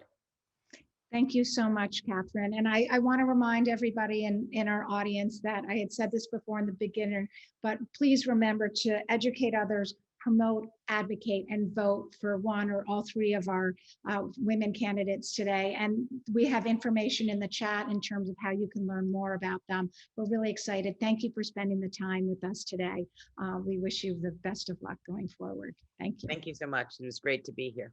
Thank you so much, Kathryn. And I want to remind everybody in our audience that I had said this before in the beginning, but please remember to educate others, promote, advocate, and vote for one or all three of our women candidates today. And we have information in the chat in terms of how you can learn more about them. We're really excited. Thank you for spending the time with us today. We wish you the best of luck going forward. Thank you. Thank you so much. It was great to be here.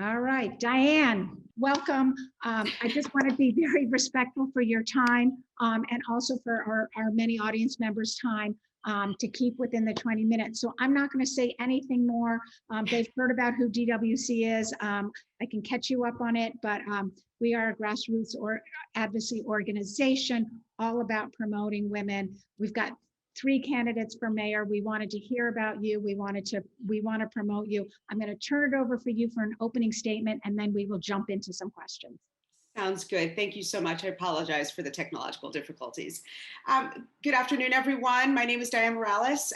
All right, Dianne, welcome. I just want to be very respectful for your time and also for our many audience members' time to keep within the 20 minutes. So I'm not going to say anything more. They've heard about who DWC is. I can catch you up on it, but we are a grassroots or advocacy organization all about promoting women. We've got 3 candidates for mayor. We wanted to hear about you. We want to promote you. I'm going to turn it over for you for an opening statement, and then we will jump into some questions. Sounds good. Thank you so much. I apologize for the technological difficulties. Good afternoon, everyone. My name is Dianne Morales.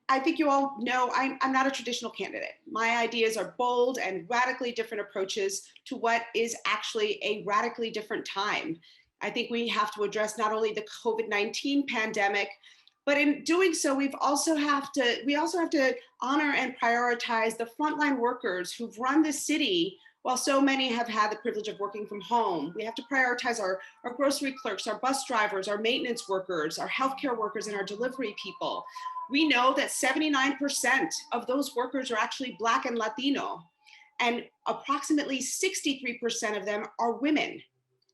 I think you all know I'm not a traditional candidate. My ideas are bold and radically different approaches to what is actually a radically different time. I think we have to address not only the COVID-19 pandemic, but in doing so, we also have to honor and prioritize the frontline workers who've run the city while so many have had the privilege of working from home. We have to prioritize our grocery clerks, our bus drivers, our maintenance workers, our healthcare workers, and our delivery people. We know that 79% of those workers are actually Black and Latino, and approximately 63% of them are women.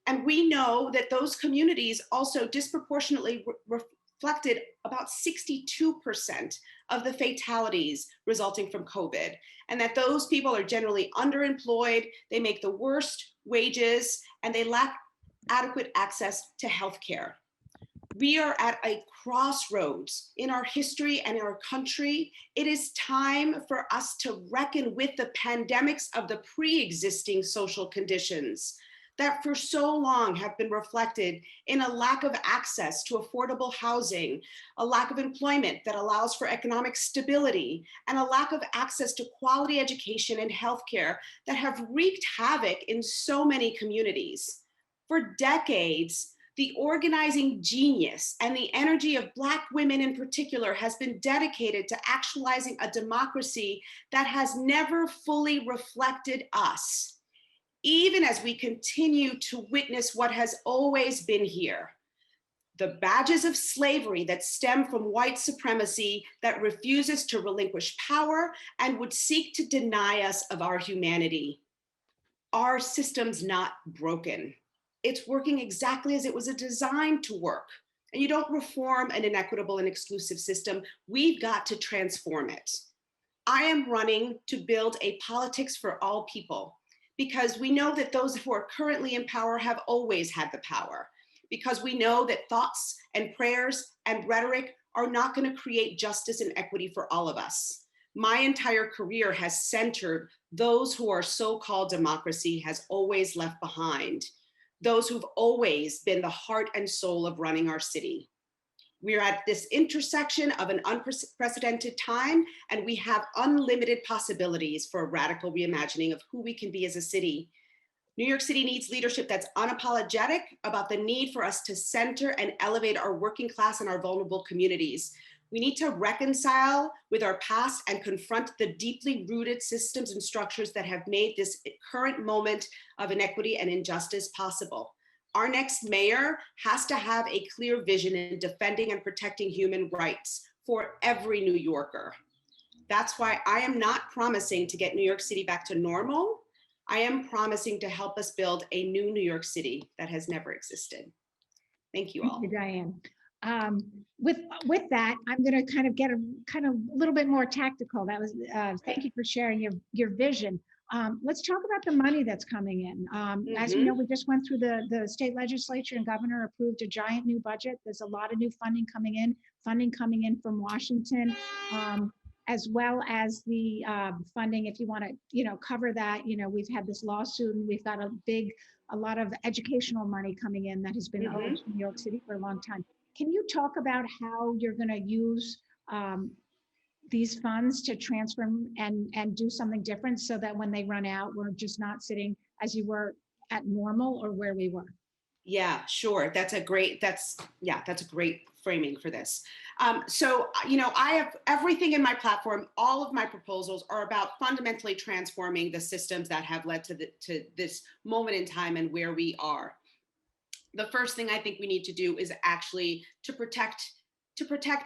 And we know that those communities also disproportionately reflected about 62% of the fatalities resulting from COVID, and that those people are generally underemployed, they make the worst wages, and they lack adequate access to healthcare. We are at a crossroads in our history and in our country. It is time for us to reckon with the pandemics of the pre-existing social conditions that for so long have been reflected in a lack of access to affordable housing, a lack of employment that allows for economic stability, and a lack of access to quality education and healthcare that have wreaked havoc in so many communities. For decades, the organizing genius and the energy of Black women in particular has been dedicated to actualizing a democracy that has never fully reflected us, even as we continue to witness what has always been here. The badges of slavery that stem from white supremacy that refuses to relinquish power and would seek to deny us of our humanity. Our system's not broken. It's working exactly as it was designed to work. And you don't reform an inequitable and exclusive system. We've got to transform it. I am running to build a politics for all people, because we know that those who are currently in power have always had the power, because we know that thoughts and prayers and rhetoric are not going to create justice and equity for all of us. My entire career has centered those who our so-called democracy has always left behind, those who've always been the heart and soul of running our city. We're at this intersection of an unprecedented time, and we have unlimited possibilities for a radical reimagining of who we can be as a city. New York City needs leadership that's unapologetic about the need for us to center and elevate our working class and our vulnerable communities. We need to reconcile with our past and confront the deeply rooted systems and structures that have made this current moment of inequity and injustice possible. Our next mayor has to have a clear vision in defending and protecting human rights for every New Yorker. That's why I am not promising to get New York City back to normal. I am promising to help us build a new New York City that has never existed. Thank you all. Thank you, Dianne. With that, I'm going to kind of get a little bit more tactical. That was thank you for sharing your vision. Let's talk about the money that's coming in. As you know, we just went through the state legislature and governor approved a giant new budget. There's a lot of new funding coming in from Washington. as well as the funding, if you want to, cover that. We've had this lawsuit, and we've got a lot of educational money coming in that has been owed to New York City for a long time. Can you talk about how you're going to use these funds to transform and do something different, so that when they run out, we're just not sitting as you were at normal or where we were? Yeah, sure. That's a great framing for this. So, I have everything in my platform. All of my proposals are about fundamentally transforming the systems that have led to this moment in time and where we are. The first thing I think we need to do is actually to protect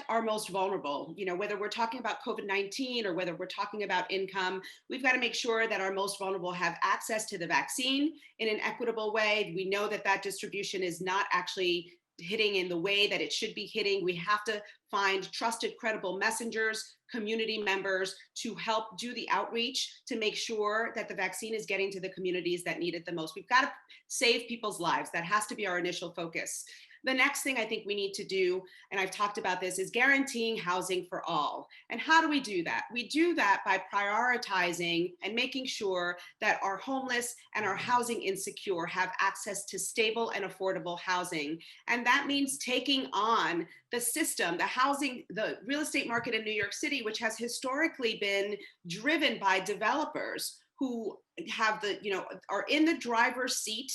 our most vulnerable. Whether we're talking about COVID-19 or whether we're talking about income, we've got to make sure that our most vulnerable have access to the vaccine in an equitable way. We know that distribution is not actually hitting in the way that it should be hitting. We have to find trusted, credible messengers, community members to help do the outreach to make sure that the vaccine is getting to the communities that need it the most. We've got to save people's lives. That has to be our initial focus. The next thing I think we need to do, and I've talked about this, is guaranteeing housing for all. And how do we do that? We do that by prioritizing and making sure that our homeless and our housing insecure have access to stable and affordable housing. And that means taking on the system, the real estate market in New York City, which has historically been driven by developers who have are in the driver's seat,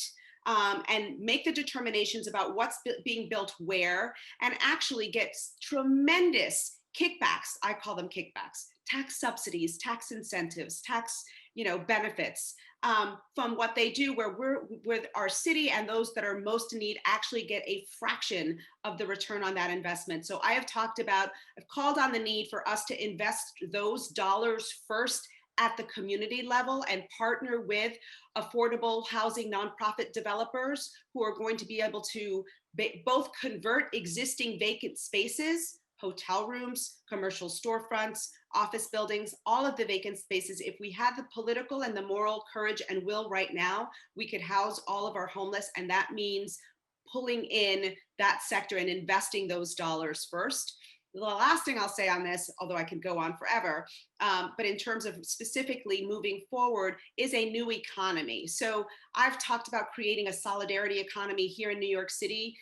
and make the determinations about what's being built where, and actually gets tremendous kickbacks. I call them kickbacks, tax subsidies, tax incentives, tax benefits from what they do, where our city and those that are most in need actually get a fraction of the return on that investment. So I've called on the need for us to invest those dollars first at the community level and partner with affordable housing nonprofit developers who are going to be able to both convert existing vacant spaces, hotel rooms, commercial storefronts, office buildings, all of the vacant spaces. If we had the political and the moral courage and will right now, we could house all of our homeless. And that means pulling in that sector and investing those dollars first. The last thing I'll say on this, although I could go on forever, but in terms of specifically moving forward, is a new economy. So I've talked about creating a solidarity economy here in New York City.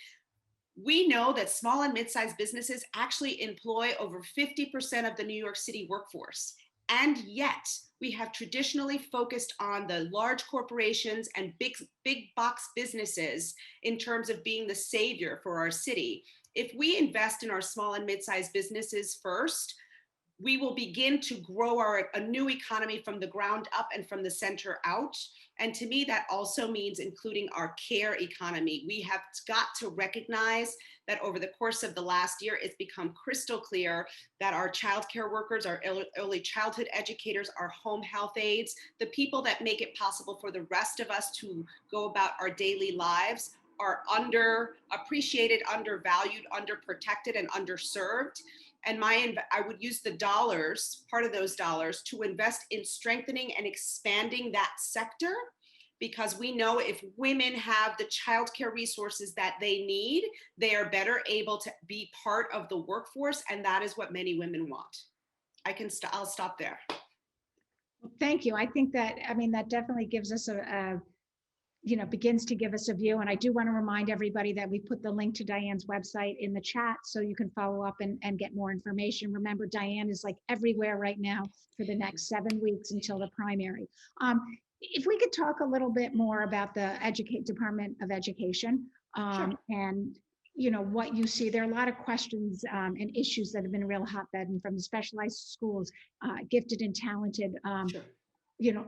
We know that small and mid-sized businesses actually employ over 50% of the New York City workforce. And yet we have traditionally focused on the large corporations and big box businesses in terms of being the savior for our city. If we invest in our small and mid-sized businesses first, we will begin to grow a new economy from the ground up and from the center out. And to me, that also means including our care economy. We have got to recognize that over the course of the last year, it's become crystal clear that our childcare workers, our early childhood educators, our home health aides, the people that make it possible for the rest of us to go about our daily lives are underappreciated, undervalued, underprotected, and underserved. And I would use the dollars, part of those dollars, to invest in strengthening and expanding that sector, because we know if women have the childcare resources that they need, they are better able to be part of the workforce, and that is what many women want. I'll stop there. Thank you. I think that definitely gives us begins to give us a view. And I do want to remind everybody that we put the link to Dianne's website in the chat so you can follow up and get more information. Remember, Dianne is like everywhere right now for the next 7 weeks until the primary. If we could talk a little bit more about the Department of Education, Sure. And what you see. There are a lot of questions and issues that have been a real hotbed, and from the specialized schools, gifted and talented, Sure.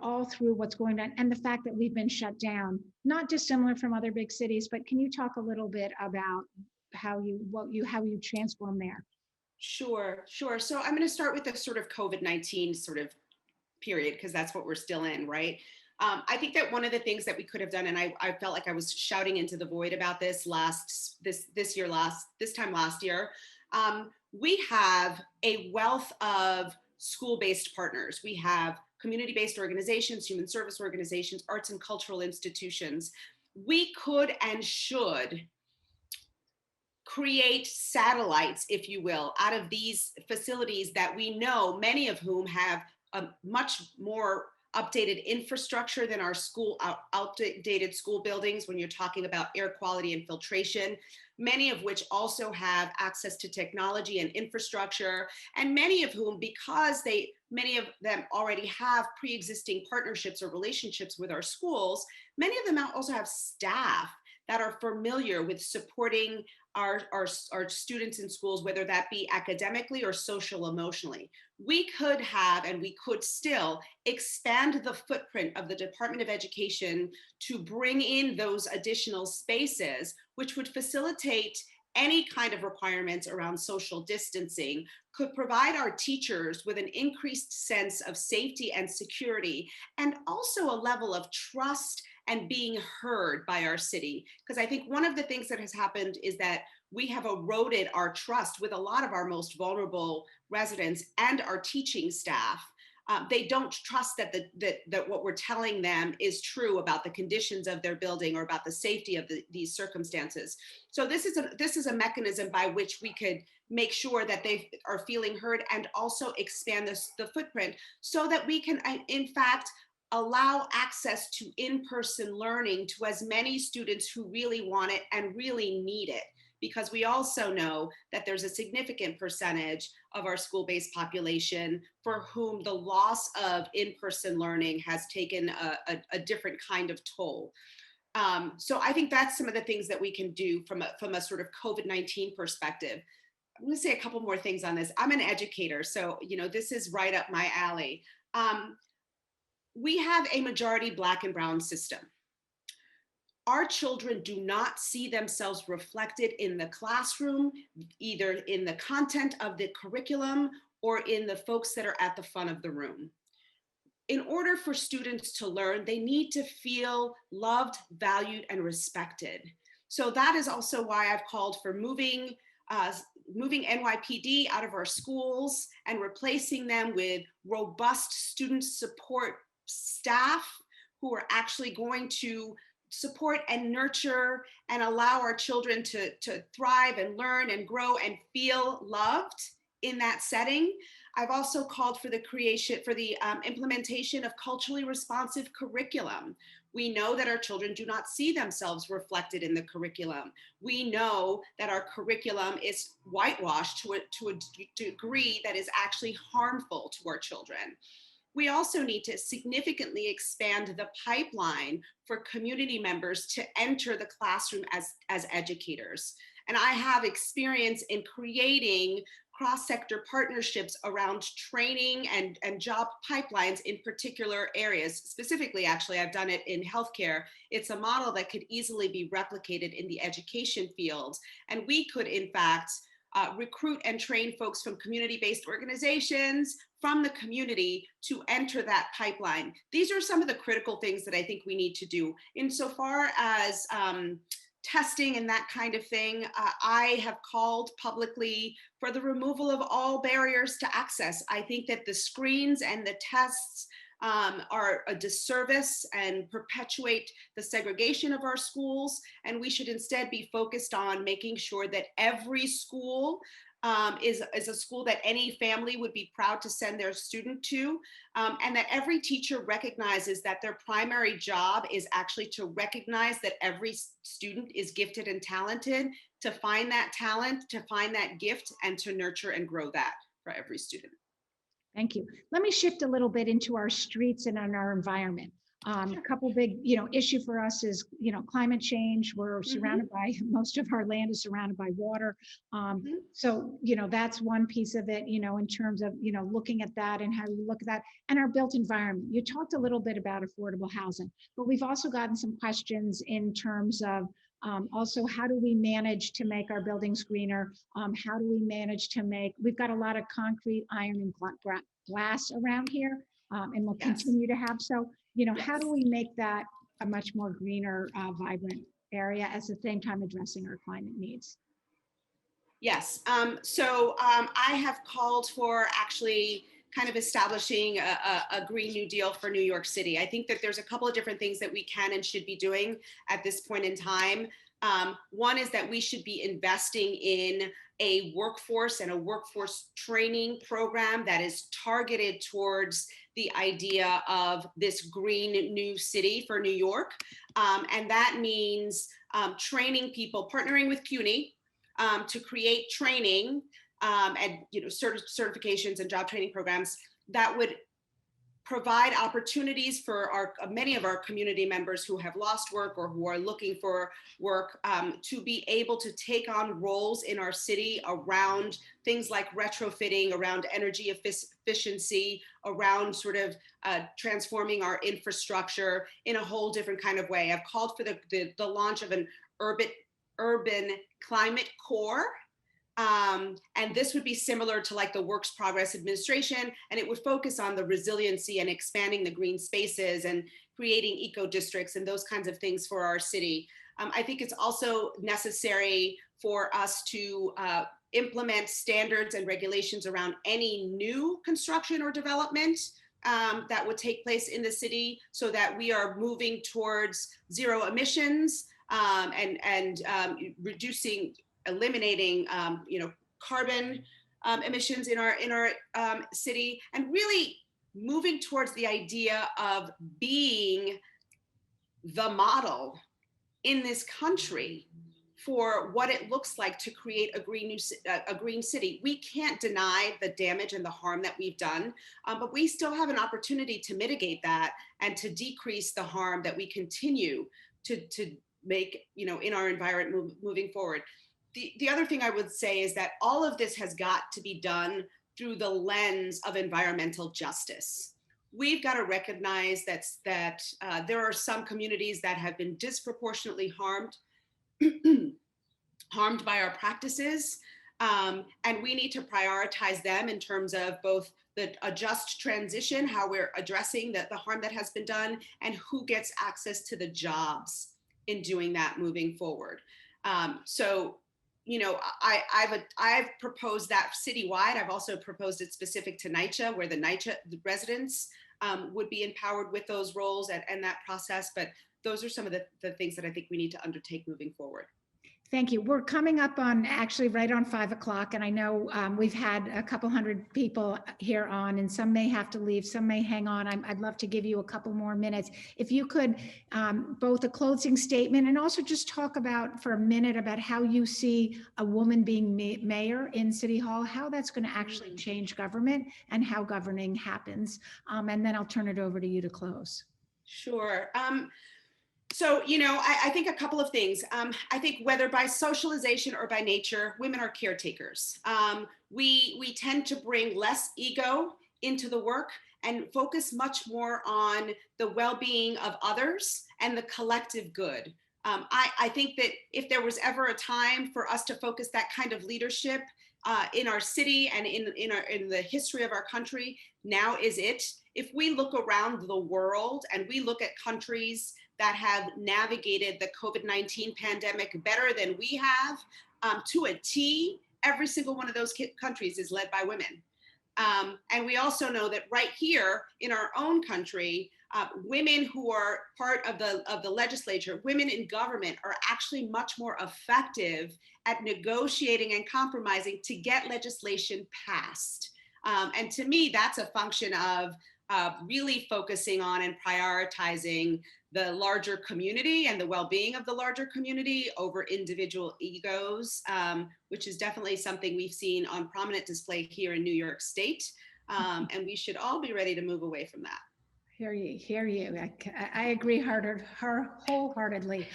All through what's going on, and the fact that we've been shut down, not dissimilar from other big cities. But can you talk a little bit about how you transform there? Sure. So I'm going to start with the sort of COVID-19 sort of period, because that's what we're still in, right? I think that one of the things that we could have done, and I felt like I was shouting into the void about this time last year, we have a wealth of school-based partners. We have community-based organizations, human service organizations, arts and cultural institutions. We could and should create satellites, if you will, out of these facilities that we know, many of whom have a much more updated infrastructure than our outdated school buildings when you're talking about air quality and filtration, many of which also have access to technology and infrastructure, and many of whom, because many of them already have pre-existing partnerships or relationships with our schools, many of them also have staff that are familiar with supporting our students in schools, whether that be academically or social emotionally. We could have, and we could still expand the footprint of the Department of Education to bring in those additional spaces, which would facilitate any kind of requirements around social distancing, could provide our teachers with an increased sense of safety and security, and also a level of trust and being heard by our city. Because I think one of the things that has happened is that we have eroded our trust with a lot of our most vulnerable residents and our teaching staff. They don't trust that what we're telling them is true about the conditions of their building or about the safety of these circumstances. So this is a mechanism by which we could make sure that they are feeling heard and also expand the footprint so that we can, in fact, allow access to in-person learning to as many students who really want it and really need it. Because we also know that there's a significant percentage of our school-based population for whom the loss of in-person learning has taken a different kind of toll. So I think that's some of the things that we can do from a sort of COVID-19 perspective. I'm going to say a couple more things on this. I'm an educator, so this is right up my alley. We have a majority Black and brown system. Our children do not see themselves reflected in the classroom, either in the content of the curriculum or in the folks that are at the front of the room. In order for students to learn, they need to feel loved, valued, and respected. So that is also why I've called for moving NYPD out of our schools and replacing them with robust student support staff who are actually going to support and nurture and allow our children to thrive and learn and grow and feel loved in that setting. I've also called for the implementation of culturally responsive curriculum. We know that our children do not see themselves reflected in the curriculum. We know that our curriculum is whitewashed to a degree that is actually harmful to our children. We also need to significantly expand the pipeline for community members to enter the classroom as educators. And I have experience in creating cross-sector partnerships around training and job pipelines in particular areas. Specifically, actually, I've done it in healthcare. It's a model that could easily be replicated in the education field. And we could, in fact, recruit and train folks from community-based organizations, from the community to enter that pipeline. These are some of the critical things that I think we need to do. Insofar as testing and that kind of thing, I have called publicly for the removal of all barriers to access. I think that the screens and the tests are a disservice and perpetuate the segregation of our schools. And we should instead be focused on making sure that every school is a school that any family would be proud to send their student to, and that every teacher recognizes that their primary job is actually to recognize that every student is gifted and talented, to find that talent, to find that gift, and to nurture and grow that for every student. Thank you. Let me shift a little bit into our streets and on our environment. A couple big, issue for us is, climate change. We're surrounded by, most of our land is surrounded by water. So, that's one piece of it, in terms of, looking at that and how we look at that and our built environment. You talked a little bit about affordable housing, but we've also gotten some questions in terms of also, how do we manage to make our buildings greener? How do we manage to we've got a lot of concrete, iron, and glass around here, and we'll continue to have. So, how do we make that a much more greener, vibrant area at the same time addressing our climate needs? Yes. I have called for actually kind of establishing a Green New Deal for New York City. I think that there's a couple of different things that we can and should be doing at this point in time. One is that we should be investing in a workforce and a workforce training program that is targeted towards the idea of this green new city for New York. And that means training people, partnering with CUNY to create training and certifications and job training programs that would provide opportunities for many of our community members who have lost work or who are looking for work to be able to take on roles in our city around things like retrofitting, around energy efficiency, around sort of transforming our infrastructure in a whole different kind of way. I've called for the launch of an urban climate corps. And this would be similar to like the Works Progress Administration, and it would focus on the resiliency and expanding the green spaces and creating eco districts and those kinds of things for our city. I think it's also necessary for us to implement standards and regulations around any new construction or development that would take place in the city, so that we are moving towards zero emissions and eliminating carbon emissions in our city, and really moving towards the idea of being the model in this country for what it looks like to create a green city. We can't deny the damage and the harm that we've done, but we still have an opportunity to mitigate that and to decrease the harm that we continue to make in our environment moving forward. The other thing I would say is that all of this has got to be done through the lens of environmental justice. We've got to recognize that there are some communities that have been disproportionately harmed by our practices, and we need to prioritize them in terms of both a just transition, how we're addressing the harm that has been done, and who gets access to the jobs in doing that moving forward. I've proposed that citywide. I've also proposed it specific to NYCHA, where the residents would be empowered with those roles and that process. But those are some of the things that I think we need to undertake moving forward. Thank you. We're coming up on actually right on 5 o'clock, and I know we've had a couple hundred people here on, and some may have to leave, some may hang on. I'd love to give you a couple more minutes. If you could, both a closing statement and also just talk about for a minute about how you see a woman being mayor in City Hall, how that's going to actually change government and how governing happens. And then I'll turn it over to you to close. Sure. So, I think a couple of things. I think whether by socialization or by nature, women are caretakers. We tend to bring less ego into the work and focus much more on the well-being of others and the collective good. I think that if there was ever a time for us to focus that kind of leadership in our city and in the history of our country, now is it. If we look around the world and we look at countries that have navigated the COVID-19 pandemic better than we have, to a T, every single one of those countries is led by women. And we also know that right here in our own country, women who are part of the legislature, women in government, are actually much more effective at negotiating and compromising to get legislation passed. And to me, that's a function of really focusing on and prioritizing the larger community and the well-being of the larger community over individual egos, which is definitely something we've seen on prominent display here in New York State. And we should all be ready to move away from that. Hear you. I agree wholeheartedly.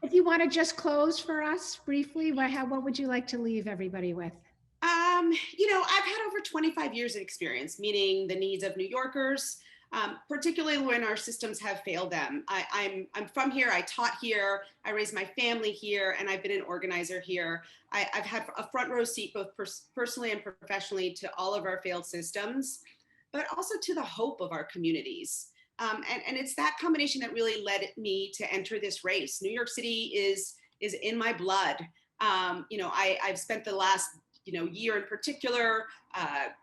If you want to just close for us briefly, what would you like to leave everybody with? I've had over 25 years of experience meeting the needs of New Yorkers, particularly when our systems have failed them. I'm from here, I taught here, I raised my family here, and I've been an organizer here. I've had a front row seat both personally and professionally to all of our failed systems, but also to the hope of our communities. And it's that combination that really led me to enter this race. New York City is in my blood. I've spent the last year in particular,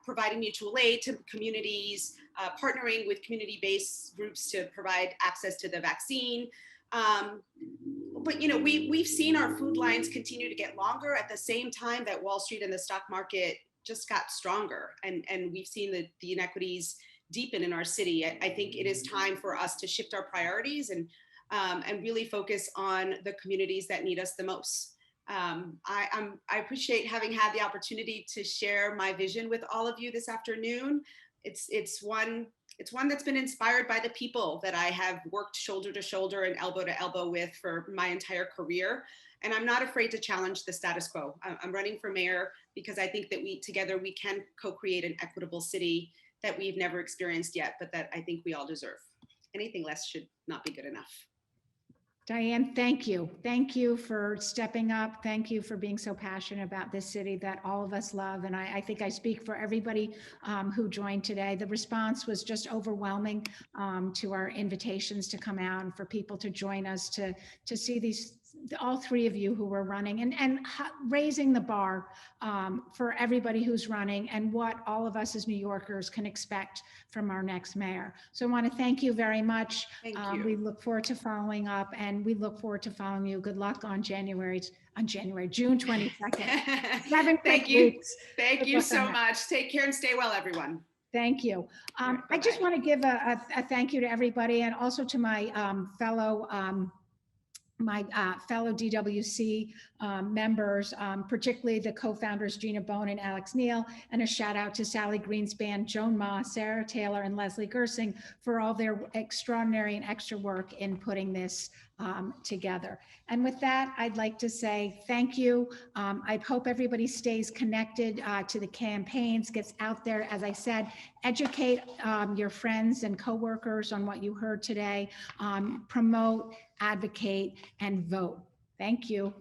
providing mutual aid to communities, partnering with community-based groups to provide access to the vaccine. But we've seen our food lines continue to get longer at the same time that Wall Street and the stock market just got stronger, and we've seen the inequities deepen in our city. I think it is time for us to shift our priorities and really focus on the communities that need us the most. I appreciate having had the opportunity to share my vision with all of you this afternoon. It's one that's been inspired by the people that I have worked shoulder to shoulder and elbow to elbow with for my entire career. And I'm not afraid to challenge the status quo. I'm running for mayor because I think that together we can co-create an equitable city that we've never experienced yet, but that I think we all deserve. Anything less should not be good enough. Dianne, thank you. Thank you for stepping up. Thank you for being so passionate about this city that all of us love. And I think I speak for everybody who joined today. The response was just overwhelming to our invitations to come out and for people to join us to see all three of you who were running and raising the bar for everybody who's running and what all of us as New Yorkers can expect from our next mayor. So I want to thank you very much. Thank you. We look forward to following up, and we look forward to following you. Good luck on June 22nd. Thank you. Weeks. Thank you so much. Take care and stay well, everyone. Thank you. I just want to give a thank you to everybody, and also to my fellow DWC members, particularly the co-founders Gina Bone and Alex Neal, and a shout out to Sally Greenspan, Joan Ma, Sarah Taylor, and Leslie Gersing for all their extraordinary and extra work in putting this together. And with that, I'd like to say thank you. I hope everybody stays connected to the campaigns, gets out there, as I said, educate your friends and coworkers on what you heard today, promote, advocate, and vote. Thank you.